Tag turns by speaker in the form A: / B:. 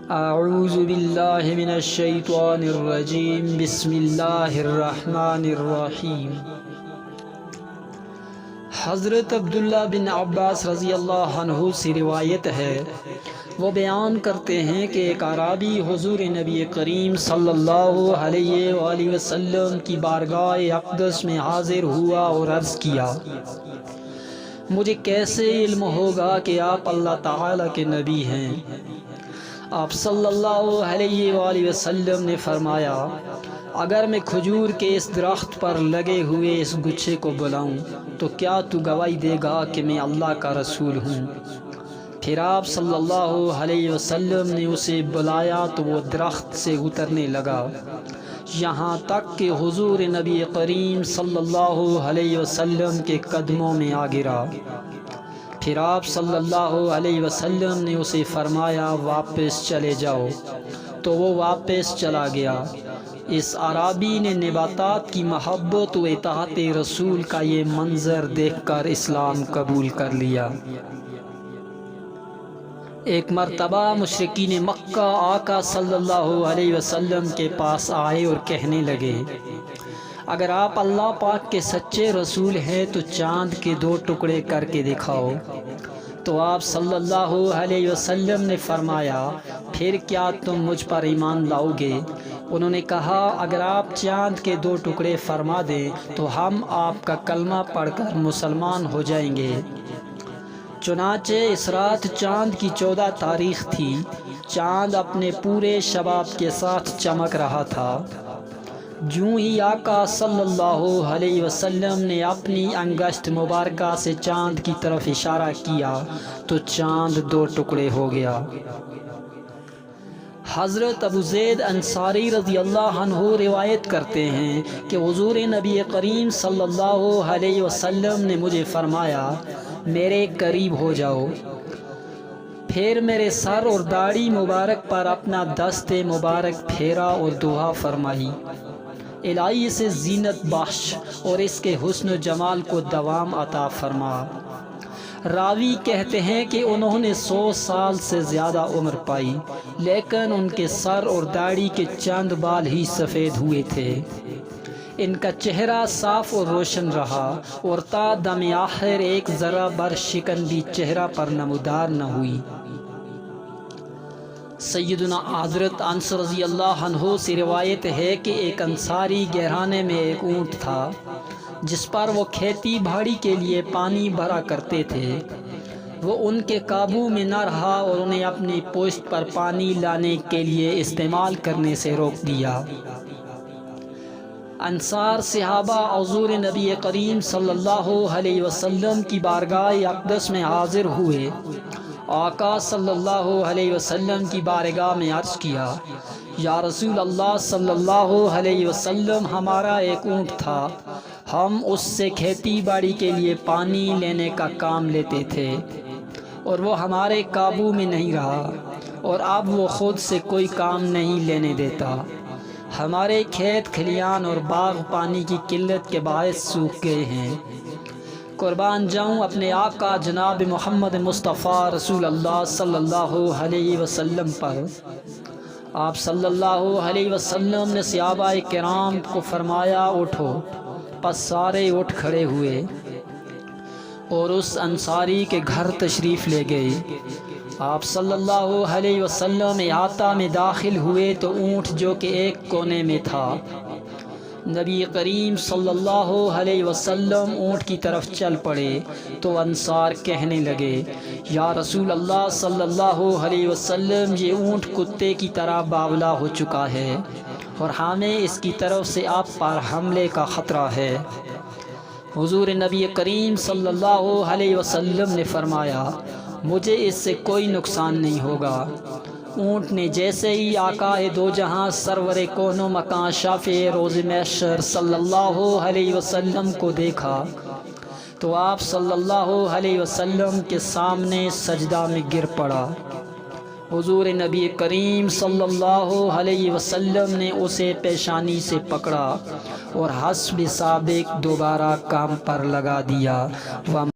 A: اعوذ باللہ من الشیطان الرجیم بسم اللہ الرحمن الرحیم۔ حضرت عبداللہ بن عباس رضی اللہ عنہ سے روایت ہے، وہ بیان کرتے ہیں کہ ایک اعرابی حضور نبی کریم صلی اللہ علیہ وآلہ وسلم کی بارگاہ اقدس میں حاضر ہوا اور عرض کیا، مجھے کیسے علم ہوگا کہ آپ اللہ تعالیٰ کے نبی ہیں؟ آپ صلی اللہ علیہ وآلہ وسلم نے فرمایا، اگر میں کھجور کے اس درخت پر لگے ہوئے اس گچھے کو بلاؤں تو کیا تو گواہی دے گا کہ میں اللہ کا رسول ہوں؟ پھر آپ صلی اللہ علیہ وسلم نے اسے بلایا تو وہ درخت سے اترنے لگا، یہاں تک کہ حضور نبی کریم صلی اللہ علیہ وسلم کے قدموں میں آ گرا۔ پھر آپ صلی اللہ علیہ وسلم نے اسے فرمایا، واپس چلے جاؤ، تو وہ واپس چلا گیا۔ اس اعرابی نے نباتات کی محبت و اطاعت رسول کا یہ منظر دیکھ کر اسلام قبول کر لیا۔ ایک مرتبہ مشرکین مکہ آقا صلی اللہ علیہ وسلم کے پاس آئے اور کہنے لگے، اگر آپ اللہ پاک کے سچے رسول ہیں تو چاند کے 2 ٹکڑے کر کے دکھاؤ۔ تو آپ صلی اللہ علیہ وسلم نے فرمایا، پھر کیا تم مجھ پر ایمان لاؤ گے؟ انہوں نے کہا، اگر آپ چاند کے 2 ٹکڑے فرما دیں تو ہم آپ کا کلمہ پڑھ کر مسلمان ہو جائیں گے۔ چنانچہ اس رات چاند کی 14 تاریخ تھی۔ چاند اپنے پورے شباب کے ساتھ چمک رہا تھا۔ جوں ہی آقا صلی اللہ علیہ وسلم نے اپنی انگشت مبارکہ سے چاند کی طرف اشارہ کیا تو چاند 2 ٹکڑے ہو گیا۔ حضرت ابو زید انصاری رضی اللہ عنہ روایت کرتے ہیں کہ حضور نبی کریم صلی اللہ علیہ وسلم نے مجھے فرمایا، میرے قریب ہو جاؤ۔ پھر میرے سر اور داڑھی مبارک پر اپنا دست مبارک پھیرا اور دعا فرمائی، الہی اسے زینت بخش اور اس کے حسن و جمال کو دوام عطا فرما۔ راوی کہتے ہیں کہ انہوں نے 100 سال سے زیادہ عمر پائی، لیکن ان کے سر اور داڑھی کے چند بال ہی سفید ہوئے تھے۔ ان کا چہرہ صاف اور روشن رہا اور تا دم آخر ایک ذرہ بر شکن بھی چہرہ پر نمودار نہ ہوئی۔ سیدنا حضرت انس رضی اللہ عنہ سے روایت ہے کہ ایک انصاری گہرانے میں ایک اونٹ تھا جس پر وہ کھیتی باڑی کے لیے پانی بھرا کرتے تھے۔ وہ ان کے قابو میں نہ رہا اور انہیں اپنی پشت پر پانی لانے کے لیے استعمال کرنے سے روک دیا۔ انصار صحابہ حضور نبی کریم صلی اللہ علیہ وسلم کی بارگاہ اقدس میں حاضر ہوئے۔ آقا صلی اللہ علیہ وسلم کی بارگاہ میں عرض کیا، یا رسول اللہ صلی اللہ علیہ وسلم، ہمارا ایک اونٹ تھا، ہم اس سے کھیتی باڑی کے لیے پانی لینے کا کام لیتے تھے اور وہ ہمارے قابو میں نہیں رہا اور اب وہ خود سے کوئی کام نہیں لینے دیتا۔ ہمارے کھیت کھلیان اور باغ پانی کی قلت کے باعث سوکھ گئے ہیں۔ قربان جاؤں اپنے آقا جناب محمد مصطفیٰ رسول اللہ صلی اللہ علیہ وسلم پر۔ آپ صلی اللہ علیہ وسلم نے صحابہ کرام کو فرمایا، اٹھو۔ پس سارے اٹھ کھڑے ہوئے اور اس انصاری کے گھر تشریف لے گئے۔ آپ صلی اللہ علیہ وسلم احاطہ میں داخل ہوئے تو اونٹ جو کہ ایک کونے میں تھا، نبی کریم صلی اللہ علیہ وسلم اونٹ کی طرف چل پڑے تو انصار کہنے لگے، یا رسول اللہ صلی اللہ علیہ وسلم، یہ اونٹ کتے کی طرح باولا ہو چکا ہے اور ہمیں اس کی طرف سے آپ پر حملے کا خطرہ ہے۔ حضور نبی کریم صلی اللہ علیہ وسلم نے فرمایا، مجھے اس سے کوئی نقصان نہیں ہوگا۔ اونٹ نے جیسے ہی آقا دو جہاں سرور کون و مکان شافع روز محشر صلی اللہ علیہ وسلم کو دیکھا تو آپ صلی اللہ علیہ وسلم کے سامنے سجدہ میں گر پڑا۔ حضور نبی کریم صلی اللہ علیہ وسلم نے اسے پیشانی سے پکڑا اور حسب سابق دوبارہ کام پر لگا دیا۔